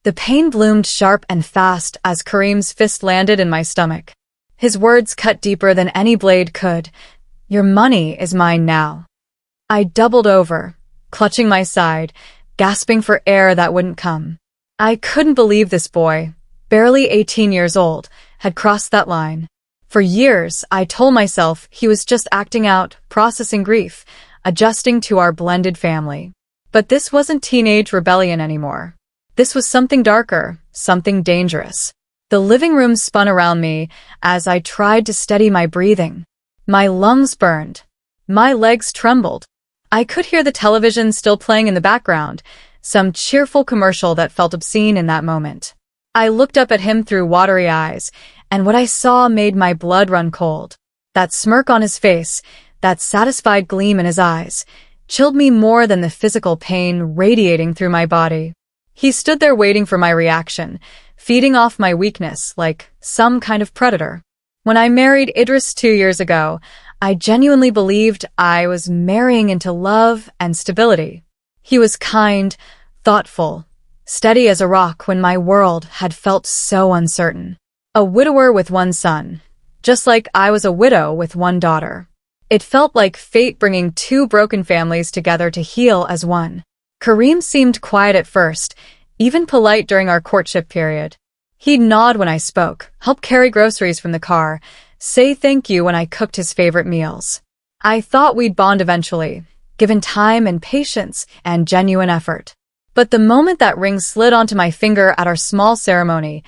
The pain bloomed sharp and fast as Kareem's fist landed in my stomach. His words cut deeper than any blade could. "Your money is mine now." I doubled over, clutching my side, gasping for air that wouldn't come. I couldn't believe this boy, barely 18 years old, had crossed that line. For years, I told myself he was just acting out, processing grief, adjusting to our blended family. But this wasn't teenage rebellion anymore. This was something darker, something dangerous. The living room spun around me as I tried to steady my breathing. My lungs burned. My legs trembled. I could hear the television still playing in the background, some cheerful commercial that felt obscene in that moment. I looked up at him through watery eyes, and what I saw made my blood run cold. That smirk on his face, that satisfied gleam in his eyes, chilled me more than the physical pain radiating through my body. He stood there waiting for my reaction, feeding off my weakness like some kind of predator. When I married Idris 2 years ago, I genuinely believed I was marrying into love and stability. He was kind, thoughtful, steady as a rock when my world had felt so uncertain. A widower with one son, just like I was a widow with one daughter. It felt like fate bringing two broken families together to heal as one. Kareem seemed quiet at first, even polite during our courtship period. He'd nod when I spoke, help carry groceries from the car, say thank you when I cooked his favorite meals. I thought we'd bond eventually, given time and patience and genuine effort. But the moment that ring slid onto my finger at our small ceremony,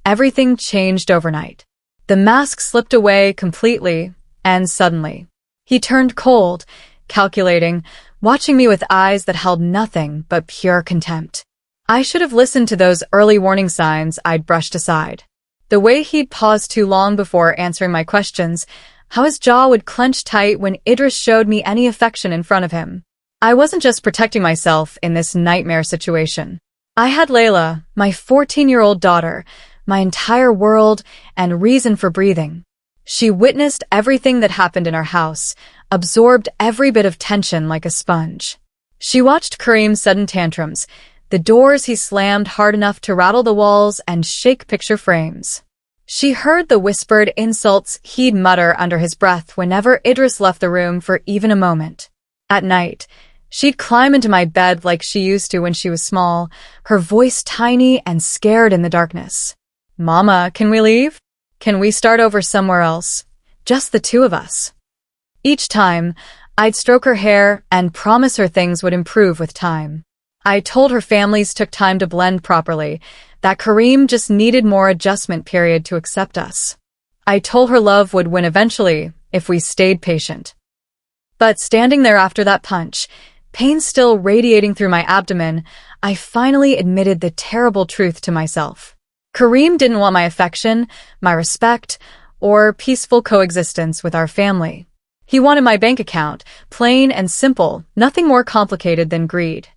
everything changed overnight. The mask slipped away completely, and suddenly, he turned cold, calculating, watching me with eyes that held nothing but pure contempt. I should have listened to those early warning signs I'd brushed aside. The way he'd pause too long before answering my questions, how his jaw would clench tight when Idris showed me any affection in front of him. I wasn't just protecting myself in this nightmare situation. I had Layla, my 14-year-old daughter, my entire world and reason for breathing. She witnessed everything that happened in our house, absorbed every bit of tension like a sponge. She watched Kareem's sudden tantrums, the doors he slammed hard enough to rattle the walls and shake picture frames. She heard the whispered insults he'd mutter under his breath whenever Idris left the room for even a moment. At night, she'd climb into my bed like she used to when she was small, her voice tiny and scared in the darkness. "Mama, can we leave? Can we start over somewhere else? Just the two of us." Each time, I'd stroke her hair and promise her things would improve with time. I told her families took time to blend properly, that Kareem just needed more adjustment period to accept us. I told her love would win eventually if we stayed patient. But standing there after that punch, pain still radiating through my abdomen, I finally admitted the terrible truth to myself. Kareem didn't want my affection, my respect, or peaceful coexistence with our family. He wanted my bank account, plain and simple, nothing more complicated than greed.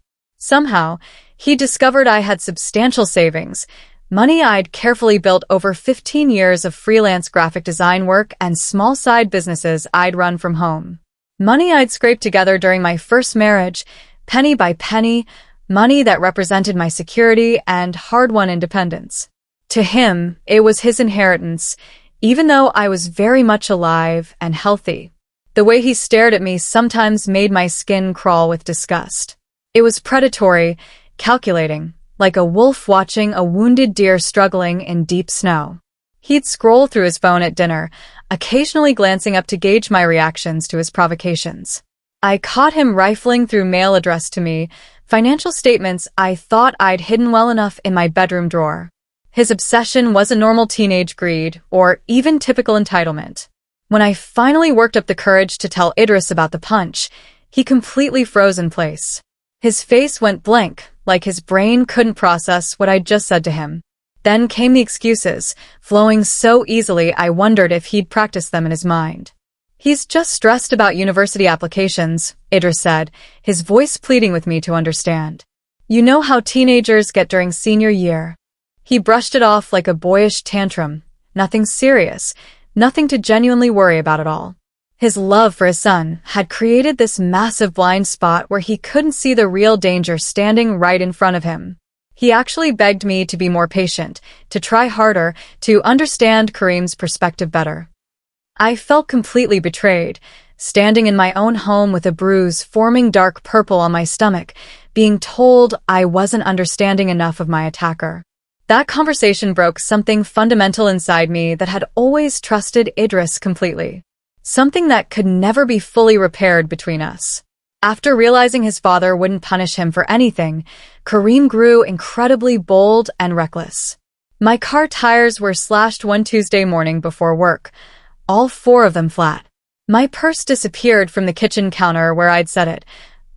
Somehow, he discovered I had substantial savings, money I'd carefully built over 15 years of freelance graphic design work and small side businesses I'd run from home. Money I'd scraped together during my first marriage, penny by penny, money that represented my security and hard-won independence. To him, it was his inheritance, even though I was very much alive and healthy. The way he stared at me sometimes made my skin crawl with disgust. It was predatory, calculating, like a wolf watching a wounded deer struggling in deep snow. He'd scroll through his phone at dinner, occasionally glancing up to gauge my reactions to his provocations. I caught him rifling through mail addressed to me, financial statements I thought I'd hidden well enough in my bedroom drawer. His obsession wasn't normal teenage greed or even typical entitlement. When I finally worked up the courage to tell Idris about the punch, he completely froze in place. His face went blank, like his brain couldn't process what I'd just said to him. Then came the excuses, flowing so easily I wondered if he'd practiced them in his mind. "He's just stressed about university applications," Idris said, his voice pleading with me to understand. "You know how teenagers get during senior year." He brushed it off like a boyish tantrum, nothing serious, nothing to genuinely worry about at all. His love for his son had created this massive blind spot where he couldn't see the real danger standing right in front of him. He actually begged me to be more patient, to try harder, to understand Kareem's perspective better. I felt completely betrayed, standing in my own home with a bruise forming dark purple on my stomach, being told I wasn't understanding enough of my attacker. That conversation broke something fundamental inside me that had always trusted Idris completely. Something that could never be fully repaired between us. After realizing his father wouldn't punish him for anything, Kareem grew incredibly bold and reckless. My car tires were slashed one Tuesday morning before work, all 4 of them flat. My purse disappeared from the kitchen counter where I'd set it,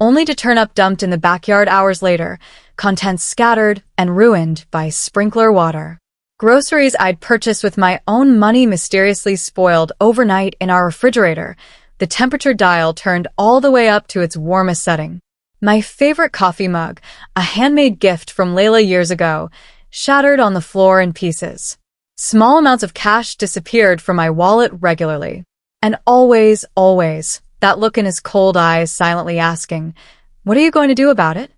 only to turn up dumped in the backyard hours later, contents scattered and ruined by sprinkler water. Groceries I'd purchased with my own money mysteriously spoiled overnight in our refrigerator, the temperature dial turned all the way up to its warmest setting. My favorite coffee mug, a handmade gift from Layla years ago, shattered on the floor in pieces. Small amounts of cash disappeared from my wallet regularly. And always, that look in his cold eyes silently asking, "What are you going to do about it?"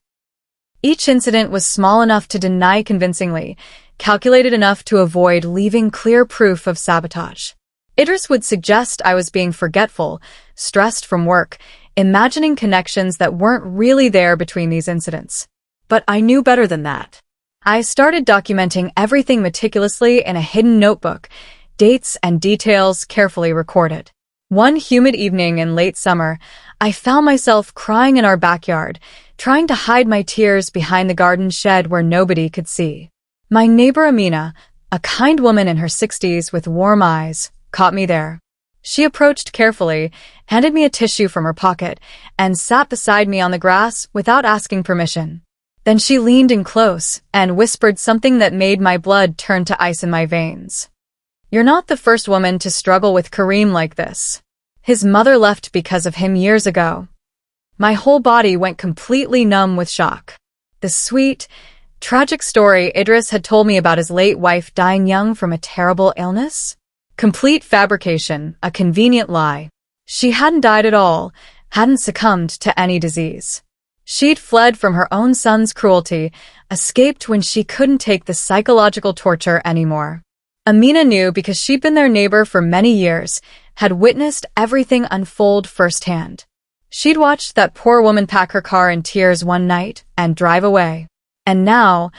Each incident was small enough to deny convincingly, calculated enough to avoid leaving clear proof of sabotage. Idris would suggest I was being forgetful, stressed from work, imagining connections that weren't really there between these incidents. But I knew better than that. I started documenting everything meticulously in a hidden notebook, dates and details carefully recorded. One humid evening in late summer, I found myself crying in our backyard, trying to hide my tears behind the garden shed where nobody could see. My neighbor Amina, a kind woman in her 60s with warm eyes, caught me there. She approached carefully, handed me a tissue from her pocket, and sat beside me on the grass without asking permission. Then she leaned in close and whispered something that made my blood turn to ice in my veins. "You're not the first woman to struggle with Kareem like this. His mother left because of him years ago." My whole body went completely numb with shock. The sweet, tragic story Idris had told me about his late wife dying young from a terrible illness? Complete fabrication, a convenient lie. She hadn't died at all, hadn't succumbed to any disease. She'd fled from her own son's cruelty, escaped when she couldn't take the psychological torture anymore. Amina knew because she'd been their neighbor for many years, had witnessed everything unfold firsthand. She'd watched that poor woman pack her car in tears one night and drive away. And now,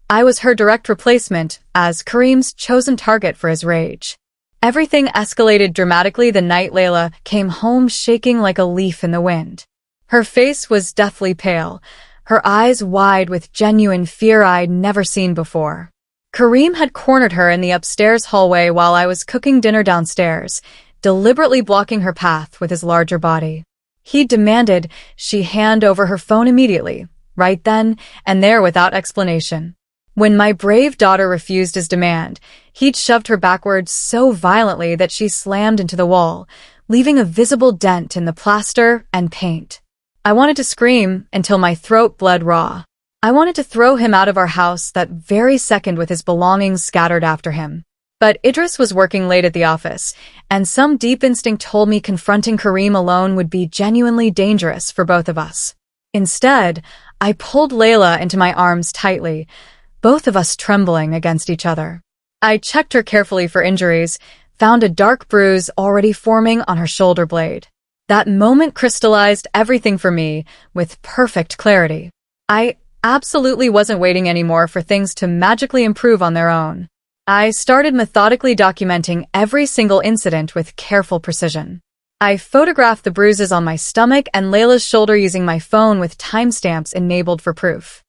I was her direct replacement as Kareem's chosen target for his rage. Everything escalated dramatically the night Layla came home shaking like a leaf in the wind. Her face was deathly pale, her eyes wide with genuine fear I'd never seen before. Kareem had cornered her in the upstairs hallway while I was cooking dinner downstairs, deliberately blocking her path with his larger body. He demanded she hand over her phone immediately, right then and there without explanation. When my brave daughter refused his demand, he'd shoved her backwards so violently that she slammed into the wall, leaving a visible dent in the plaster and paint. I wanted to scream until my throat bled raw. I wanted to throw him out of our house that very second with his belongings scattered after him. But Idris was working late at the office, and some deep instinct told me confronting Kareem alone would be genuinely dangerous for both of us. Instead, I pulled Layla into my arms tightly, both of us trembling against each other. I checked her carefully for injuries, found a dark bruise already forming on her shoulder blade. That moment crystallized everything for me with perfect clarity. I absolutely wasn't waiting anymore for things to magically improve on their own. I started methodically documenting every single incident with careful precision. I photographed the bruises on my stomach and Layla's shoulder using my phone with timestamps enabled for proof.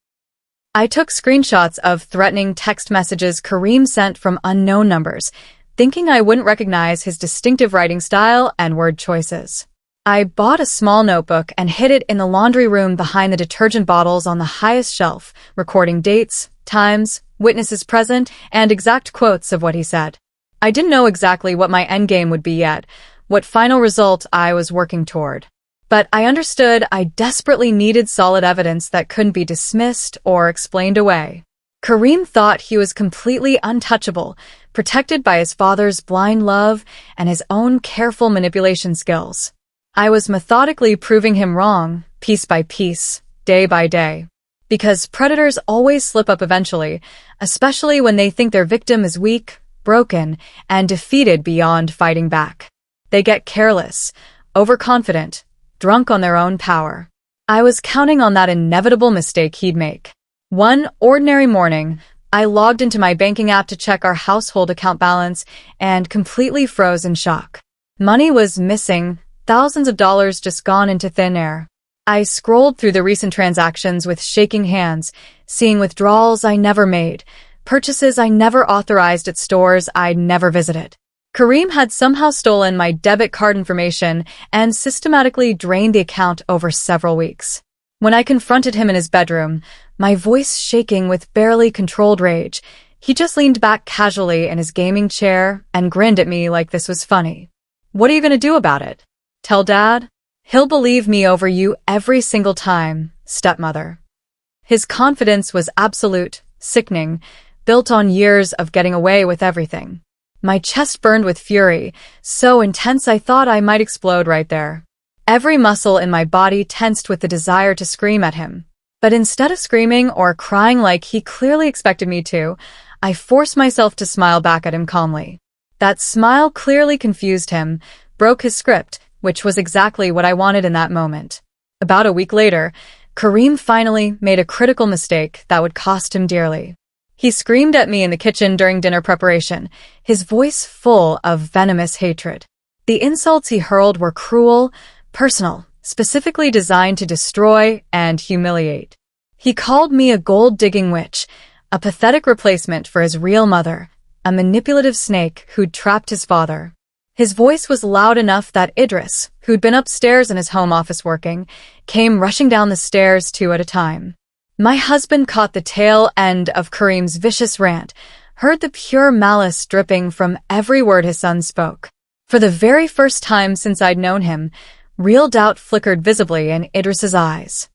I took screenshots of threatening text messages Kareem sent from unknown numbers, thinking I wouldn't recognize his distinctive writing style and word choices. I bought a small notebook and hid it in the laundry room behind the detergent bottles on the highest shelf, recording dates, times, witnesses present, and exact quotes of what he said. I didn't know exactly what my endgame would be yet, what final result I was working toward. But I understood I desperately needed solid evidence that couldn't be dismissed or explained away. Kareem thought he was completely untouchable, protected by his father's blind love and his own careful manipulation skills. I was methodically proving him wrong, piece by piece, day by day. Because predators always slip up eventually, especially when they think their victim is weak, broken, and defeated beyond fighting back. They get careless, overconfident, drunk on their own power. I was counting on that inevitable mistake he'd make. One ordinary morning, I logged into my banking app to check our household account balance and completely froze in shock. Money was missing, thousands of dollars just gone into thin air. I scrolled through the recent transactions with shaking hands, seeing withdrawals I never made, purchases I never authorized at stores I'd never visited. Kareem had somehow stolen my debit card information and systematically drained the account over several weeks. When I confronted him in his bedroom, my voice shaking with barely controlled rage, he just leaned back casually in his gaming chair and grinned at me like this was funny. "What are you going to do about it? Tell Dad? He'll believe me over you every single time, stepmother." His confidence was absolute, sickening, built on years of getting away with everything. My chest burned with fury, so intense I thought I might explode right there. Every muscle in my body tensed with the desire to scream at him. But instead of screaming or crying like he clearly expected me to, I forced myself to smile back at him calmly. That smile clearly confused him, broke his script, which was exactly what I wanted in that moment. About a week later, Kareem finally made a critical mistake that would cost him dearly. He screamed at me in the kitchen during dinner preparation, his voice full of venomous hatred. The insults he hurled were cruel, personal, specifically designed to destroy and humiliate. He called me a gold-digging witch, a pathetic replacement for his real mother, a manipulative snake who'd trapped his father. His voice was loud enough that Idris, who'd been upstairs in his home office working, came rushing down the stairs 2 at a time. My husband caught the tail end of Kareem's vicious rant, heard the pure malice dripping from every word his son spoke. For the very first time since I'd known him, real doubt flickered visibly in Idris's eyes.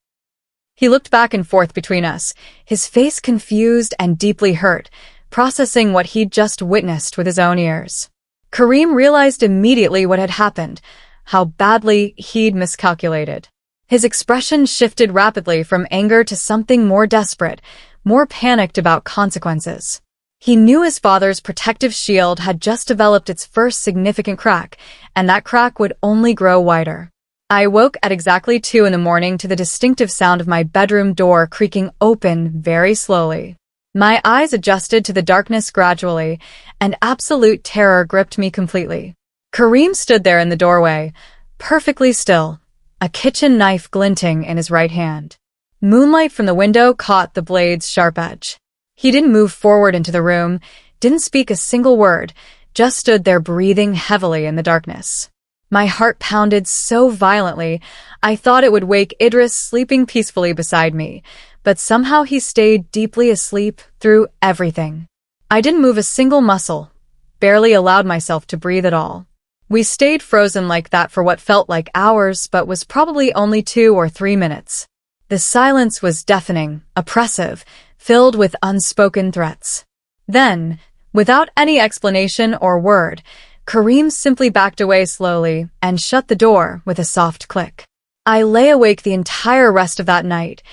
He looked back and forth between us, his face confused and deeply hurt, processing what he'd just witnessed with his own ears. Kareem realized immediately what had happened, how badly he'd miscalculated. His expression shifted rapidly from anger to something more desperate, more panicked about consequences. He knew his father's protective shield had just developed its first significant crack, and that crack would only grow wider. I woke at exactly 2 in the morning to the distinctive sound of my bedroom door creaking open very slowly. My eyes adjusted to the darkness gradually, and absolute terror gripped me completely. Kareem stood there in the doorway, perfectly still, a kitchen knife glinting in his right hand. Moonlight from the window caught the blade's sharp edge. He didn't move forward into the room, didn't speak a single word, just stood there breathing heavily in the darkness. My heart pounded so violently, I thought it would wake Idris sleeping peacefully beside me, but somehow he stayed deeply asleep through everything. I didn't move a single muscle, barely allowed myself to breathe at all. We stayed frozen like that for what felt like hours, but was probably only 2 or 3 minutes. The silence was deafening, oppressive, filled with unspoken threats. Then, without any explanation or word, Kareem simply backed away slowly and shut the door with a soft click. I lay awake the entire rest of that night,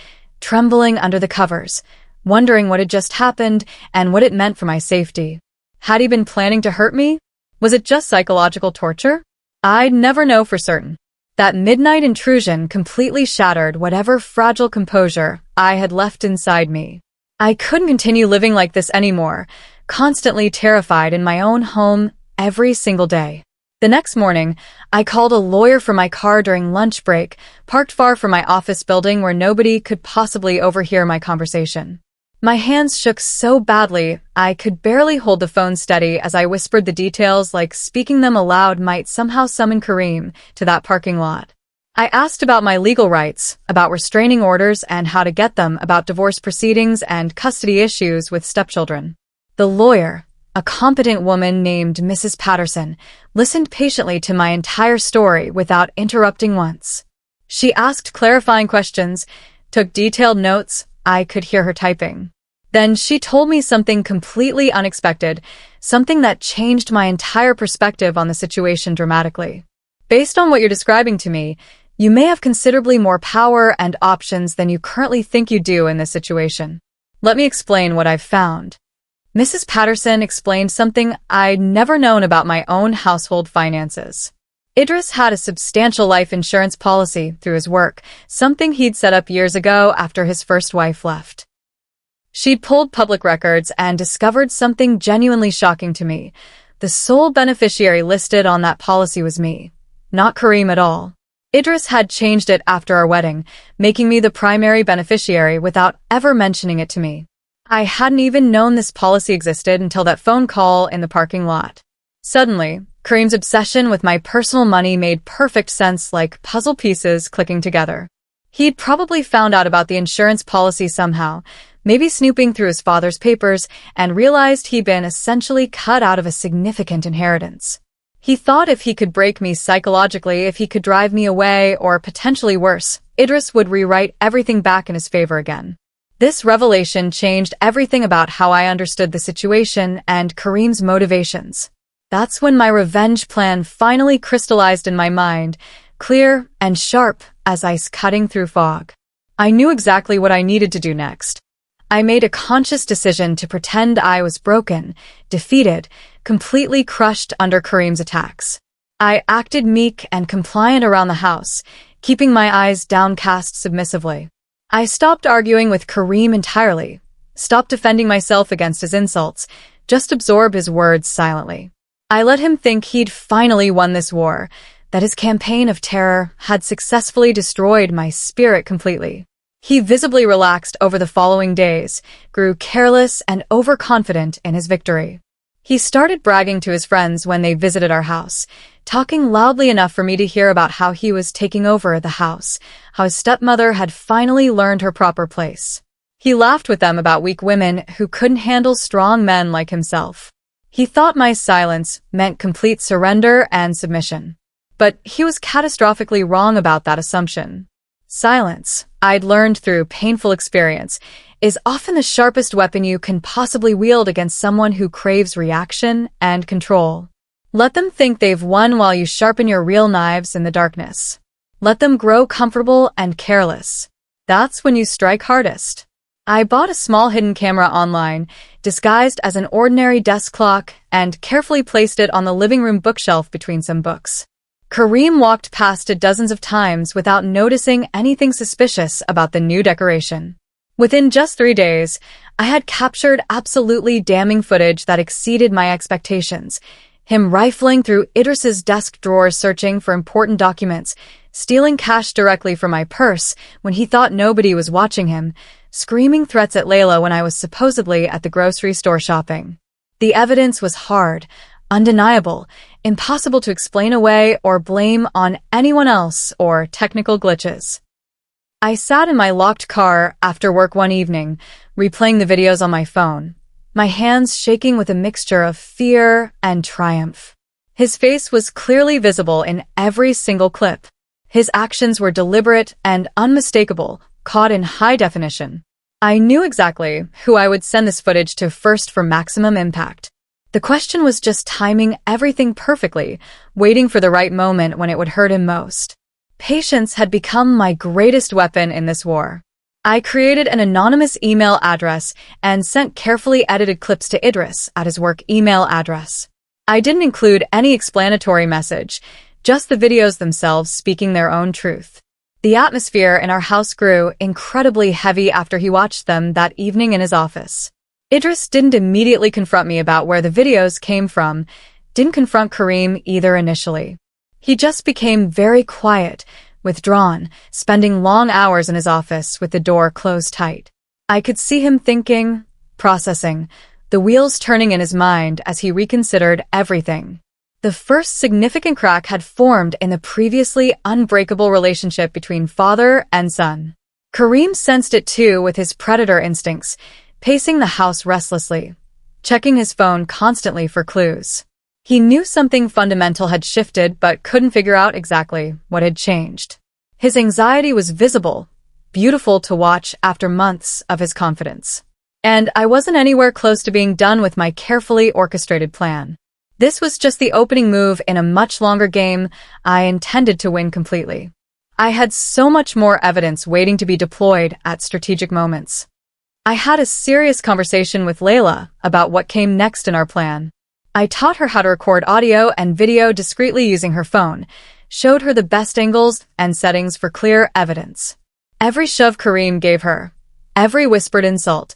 trembling under the covers, wondering what had just happened and what it meant for my safety. Had he been planning to hurt me? Was it just psychological torture? I'd never know for certain. That midnight intrusion completely shattered whatever fragile composure I had left inside me. I couldn't continue living like this anymore, constantly terrified in my own home every single day. The next morning, I called a lawyer for my car during lunch break, parked far from my office building where nobody could possibly overhear my conversation. My hands shook so badly, I could barely hold the phone steady as I whispered the details like speaking them aloud might somehow summon Kareem to that parking lot. I asked about my legal rights, about restraining orders and how to get them, about divorce proceedings and custody issues with stepchildren. The lawyer, a competent woman named Mrs. Patterson, listened patiently to my entire story without interrupting once. She asked clarifying questions, took detailed notes. I could hear her typing. Then she told me something completely unexpected, something that changed my entire perspective on the situation dramatically. Based on what you're describing to me, You may have considerably more power and options than you currently think you do in this situation. Let me explain what I've found. Mrs. Patterson explained something I'd never known about my own household finances. Idris had a substantial life insurance policy through his work, something he'd set up years ago after his first wife left. She'd pulled public records and discovered something genuinely shocking to me. The sole beneficiary listed on that policy was me, not Kareem at all. Idris had changed it after our wedding, making me the primary beneficiary without ever mentioning it to me. I hadn't even known this policy existed until that phone call in the parking lot. Suddenly, Kareem's obsession with my personal money made perfect sense, like puzzle pieces clicking together. He'd probably found out about the insurance policy somehow, maybe snooping through his father's papers, and realized he'd been essentially cut out of a significant inheritance. He thought if he could break me psychologically, if he could drive me away, or potentially worse, Idris would rewrite everything back in his favor again. This revelation changed everything about how I understood the situation and Kareem's motivations. That's when my revenge plan finally crystallized in my mind, clear and sharp as ice cutting through fog. I knew exactly what I needed to do next. I made a conscious decision to pretend I was broken, defeated, completely crushed under Kareem's attacks. I acted meek and compliant around the house, keeping my eyes downcast submissively. I stopped arguing with Kareem entirely, stopped defending myself against his insults, just absorbed his words silently. I let him think he'd finally won this war, that his campaign of terror had successfully destroyed my spirit completely. He visibly relaxed over the following days, grew careless and overconfident in his victory. He started bragging to his friends when they visited our house, talking loudly enough for me to hear about how he was taking over the house, how his stepmother had finally learned her proper place. He laughed with them about weak women who couldn't handle strong men like himself. He thought my silence meant complete surrender and submission. But he was catastrophically wrong about that assumption. Silence, I'd learned through painful experience, is often the sharpest weapon you can possibly wield against someone who craves reaction and control. Let them think they've won while you sharpen your real knives in the darkness. Let them grow comfortable and careless. That's when you strike hardest. I bought a small hidden camera online, disguised as an ordinary desk clock, and carefully placed it on the living room bookshelf between some books. Kareem walked past it dozens of times without noticing anything suspicious about the new decoration. Within just 3 days, I had captured absolutely damning footage that exceeded my expectations. Him rifling through Idris's desk drawers searching for important documents, stealing cash directly from my purse when he thought nobody was watching him, screaming threats at Layla when I was supposedly at the grocery store shopping. The evidence was hard, undeniable, impossible to explain away or blame on anyone else or technical glitches. I sat in my locked car after work one evening, replaying the videos on my phone, my hands shaking with a mixture of fear and triumph. His face was clearly visible in every single clip. His actions were deliberate and unmistakable, caught in high definition. I knew exactly who I would send this footage to first for maximum impact. The question was just timing everything perfectly, waiting for the right moment when it would hurt him most. Patience had become my greatest weapon in this war. I created an anonymous email address and sent carefully edited clips to Idris at his work email address. I didn't include any explanatory message, just the videos themselves speaking their own truth. The atmosphere in our house grew incredibly heavy after he watched them that evening in his office. Idris didn't immediately confront me about where the videos came from, didn't confront Kareem either initially. He just became very quiet, withdrawn, spending long hours in his office with the door closed tight. I could see him thinking, processing, the wheels turning in his mind as he reconsidered everything. The first significant crack had formed in the previously unbreakable relationship between father and son. Kareem sensed it too with his predator instincts, pacing the house restlessly, checking his phone constantly for clues. He knew something fundamental had shifted but couldn't figure out exactly what had changed. His anxiety was visible, beautiful to watch after months of his confidence. And I wasn't anywhere close to being done with my carefully orchestrated plan. This was just the opening move in a much longer game I intended to win completely. I had so much more evidence waiting to be deployed at strategic moments. I had a serious conversation with Layla about what came next in our plan. I taught her how to record audio and video discreetly using her phone, showed her the best angles and settings for clear evidence. Every shove Kareem gave her, every whispered insult,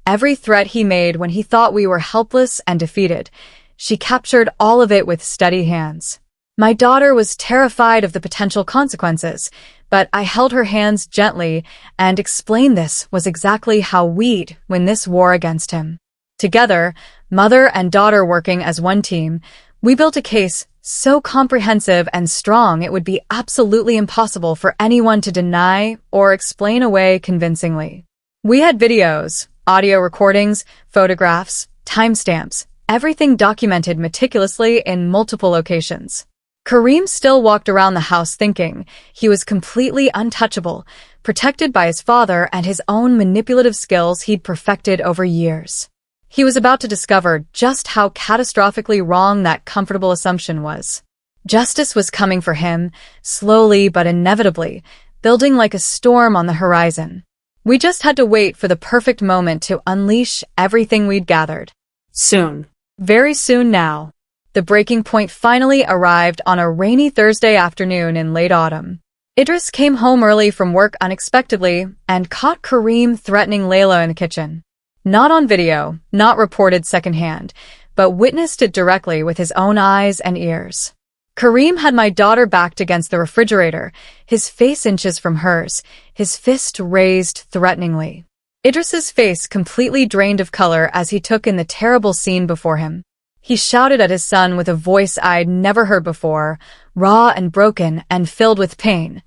every threat he made when he thought we were helpless and defeated, she captured all of it with steady hands. My daughter was terrified of the potential consequences, but I held her hands gently and explained this was exactly how we'd win this war against him. Together, mother and daughter working as one team, we built a case so comprehensive and strong it would be absolutely impossible for anyone to deny or explain away convincingly. We had videos, audio recordings, photographs, timestamps, everything documented meticulously in multiple locations. Kareem still walked around the house thinking he was completely untouchable, protected by his father and his own manipulative skills he'd perfected over years. He was about to discover just how catastrophically wrong that comfortable assumption was. Justice was coming for him, slowly but inevitably, building like a storm on the horizon. We just had to wait for the perfect moment to unleash everything we'd gathered. Soon. Very soon now. The breaking point finally arrived on a rainy Thursday afternoon in late autumn. Idris came home early from work unexpectedly and caught Kareem threatening Layla in the kitchen. Not on video, not reported secondhand, but witnessed it directly with his own eyes and ears. Kareem had my daughter backed against the refrigerator, his face inches from hers, his fist raised threateningly. Idris's face completely drained of color as he took in the terrible scene before him. He shouted at his son with a voice I'd never heard before, raw and broken and filled with pain.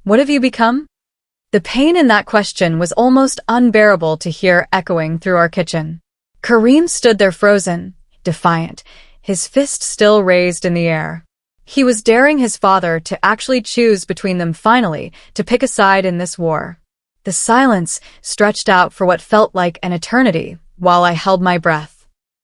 "What have you become?" The pain in that question was almost unbearable to hear echoing through our kitchen. Kareem stood there frozen, defiant, his fist still raised in the air. He was daring his father to actually choose between them finally, to pick a side in this war. The silence stretched out for what felt like an eternity, while I held my breath.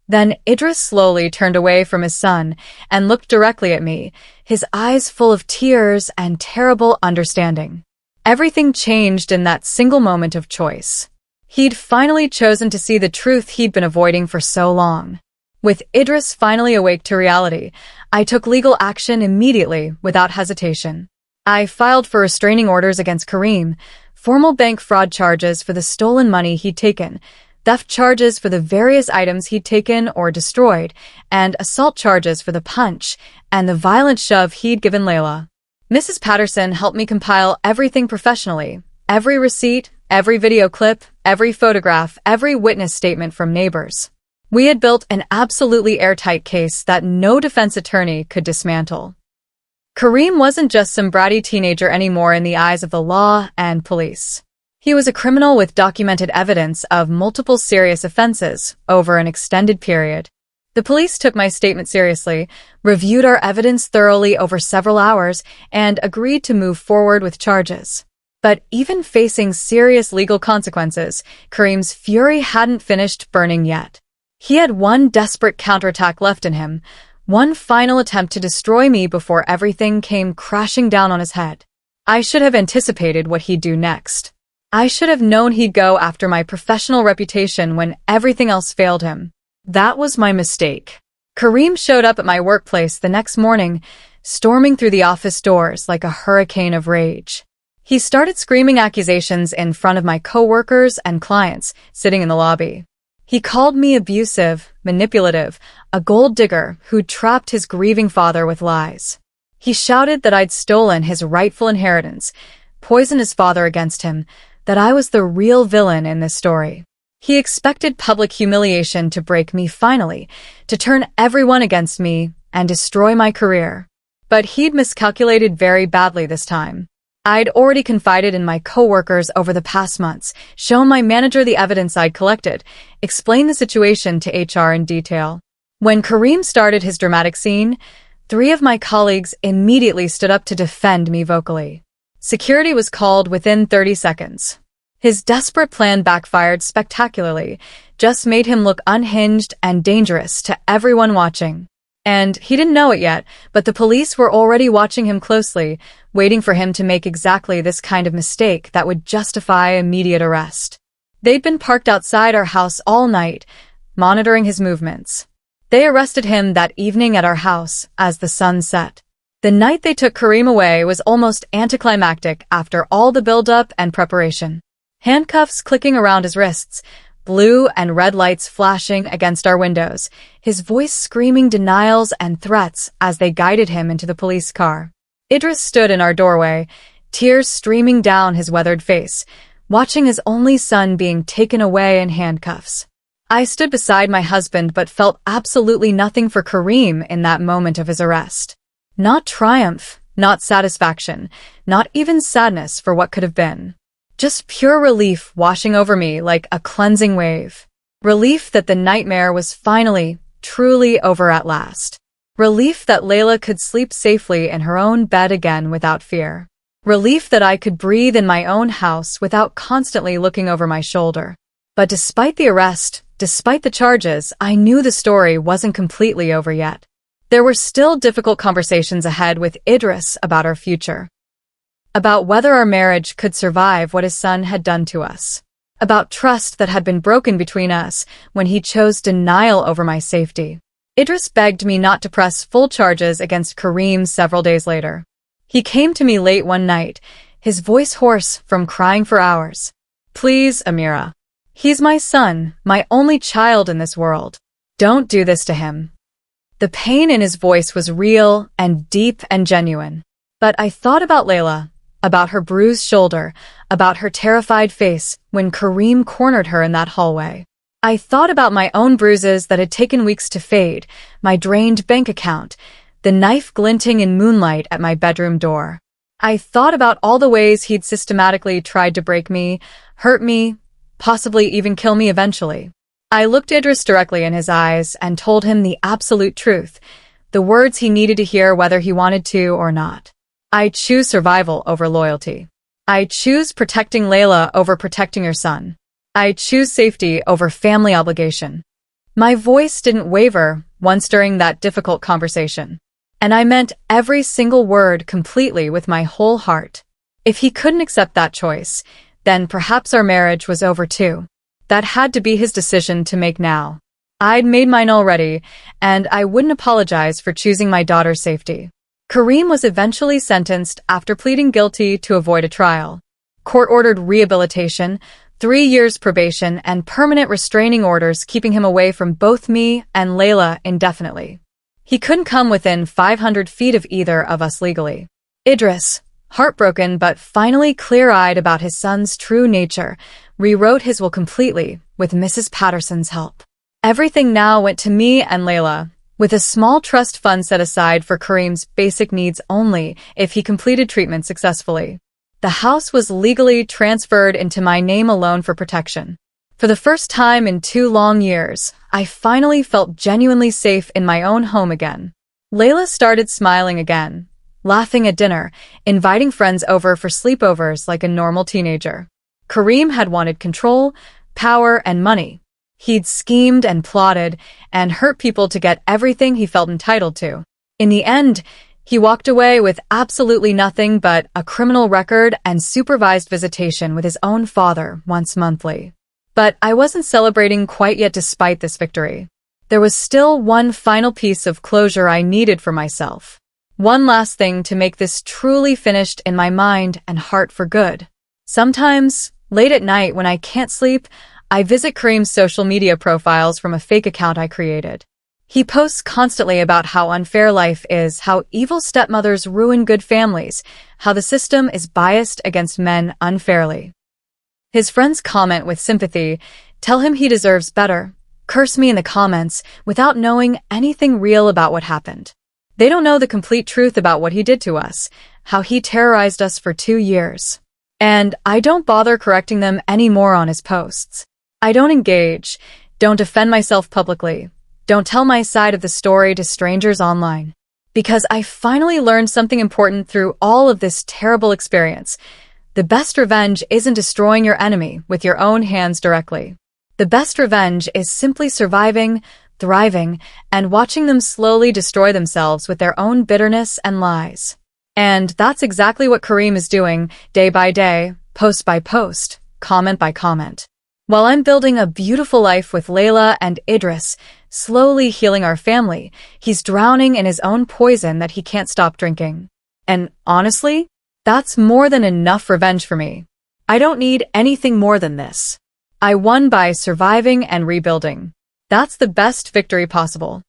Then Idris slowly turned away from his son and looked directly at me, his eyes full of tears and terrible understanding. Everything changed in that single moment of choice. He'd finally chosen to see the truth he'd been avoiding for so long. With Idris finally awake to reality, I took legal action immediately without hesitation. I filed for restraining orders against Kareem, formal bank fraud charges for the stolen money he'd taken, theft charges for the various items he'd taken or destroyed, and assault charges for the punch and the violent shove he'd given Layla. Mrs. Patterson helped me compile everything professionally, every receipt, every video clip, every photograph, every witness statement from neighbors. We had built an absolutely airtight case that no defense attorney could dismantle. Kareem wasn't just some bratty teenager anymore in the eyes of the law and police. He was a criminal with documented evidence of multiple serious offenses over an extended period. The police took my statement seriously, reviewed our evidence thoroughly over several hours, and agreed to move forward with charges. But even facing serious legal consequences, Kareem's fury hadn't finished burning yet. He had one desperate counterattack left in him, one final attempt to destroy me before everything came crashing down on his head. I should have anticipated what he'd do next. I should have known he'd go after my professional reputation when everything else failed him. That was my mistake. Kareem showed up at my workplace the next morning, storming through the office doors like a hurricane of rage. He started screaming accusations in front of my coworkers and clients sitting in the lobby. He called me abusive, manipulative, a gold digger who'd trapped his grieving father with lies. He shouted that I'd stolen his rightful inheritance, poisoned his father against him, that I was the real villain in this story. He expected public humiliation to break me finally, to turn everyone against me and destroy my career. But he'd miscalculated very badly this time. I'd already confided in my coworkers over the past months, shown my manager the evidence I'd collected, explained the situation to HR in detail. When Kareem started his dramatic scene, 3 of my colleagues immediately stood up to defend me vocally. Security was called within 30 seconds. His desperate plan backfired spectacularly, just made him look unhinged and dangerous to everyone watching. And he didn't know it yet, but the police were already watching him closely, waiting for him to make exactly this kind of mistake that would justify immediate arrest. They'd been parked outside our house all night, monitoring his movements. They arrested him that evening at our house as the sun set. The night they took Kareem away was almost anticlimactic after all the build-up and preparation. Handcuffs clicking around his wrists, blue and red lights flashing against our windows, his voice screaming denials and threats as they guided him into the police car. Idris stood in our doorway, tears streaming down his weathered face, watching his only son being taken away in handcuffs. I stood beside my husband but felt absolutely nothing for Kareem in that moment of his arrest. Not triumph, not satisfaction, not even sadness for what could have been. Just pure relief washing over me like a cleansing wave. Relief that the nightmare was finally, truly over at last. Relief that Layla could sleep safely in her own bed again without fear. Relief that I could breathe in my own house without constantly looking over my shoulder. But despite the arrest, despite the charges, I knew the story wasn't completely over yet. There were still difficult conversations ahead with Idris about our future. About whether our marriage could survive what his son had done to us. About trust that had been broken between us when he chose denial over my safety. Idris begged me not to press full charges against Kareem several days later. He came to me late one night, his voice hoarse from crying for hours. "Please, Amira. He's my son, my only child in this world. Don't do this to him." The pain in his voice was real and deep and genuine. But I thought about Layla, about her bruised shoulder, about her terrified face when Kareem cornered her in that hallway. I thought about my own bruises that had taken weeks to fade, my drained bank account, the knife glinting in moonlight at my bedroom door. I thought about all the ways he'd systematically tried to break me, hurt me, possibly even kill me eventually. I looked Idris directly in his eyes and told him the absolute truth, the words he needed to hear whether he wanted to or not. I choose survival over loyalty. I choose protecting Layla over protecting your son. I choose safety over family obligation. My voice didn't waver once during that difficult conversation. And I meant every single word completely with my whole heart. If he couldn't accept that choice, then perhaps our marriage was over too. That had to be his decision to make now. I'd made mine already, and I wouldn't apologize for choosing my daughter's safety. Kareem was eventually sentenced after pleading guilty to avoid a trial. Court-ordered rehabilitation, 3 years probation, and permanent restraining orders keeping him away from both me and Layla indefinitely. He couldn't come within 500 feet of either of us legally. Idris, heartbroken but finally clear-eyed about his son's true nature, rewrote his will completely with Mrs. Patterson's help. Everything now went to me and Layla, with a small trust fund set aside for Kareem's basic needs only if he completed treatment successfully. The house was legally transferred into my name alone for protection. For the first time in 2 long years, I finally felt genuinely safe in my own home again. Layla started smiling again, laughing at dinner, inviting friends over for sleepovers like a normal teenager. Kareem had wanted control, power, and money. He'd schemed and plotted and hurt people to get everything he felt entitled to. In the end, he walked away with absolutely nothing but a criminal record and supervised visitation with his own father once monthly. But I wasn't celebrating quite yet despite this victory. There was still one final piece of closure I needed for myself. One last thing to make this truly finished in my mind and heart for good. Sometimes, late at night when I can't sleep, I visit Kareem's social media profiles from a fake account I created. He posts constantly about how unfair life is, how evil stepmothers ruin good families, how the system is biased against men unfairly. His friends comment with sympathy, tell him he deserves better, curse me in the comments without knowing anything real about what happened. They don't know the complete truth about what he did to us, how he terrorized us for 2 years. And I don't bother correcting them anymore on his posts. I don't engage, don't defend myself publicly, don't tell my side of the story to strangers online. Because I finally learned something important through all of this terrible experience. The best revenge isn't destroying your enemy with your own hands directly. The best revenge is simply surviving, thriving, and watching them slowly destroy themselves with their own bitterness and lies. And that's exactly what Kareem is doing, day by day, post by post, comment by comment. While I'm building a beautiful life with Layla and Idris, slowly healing our family, he's drowning in his own poison that he can't stop drinking. And honestly, that's more than enough revenge for me. I don't need anything more than this. I won by surviving and rebuilding. That's the best victory possible.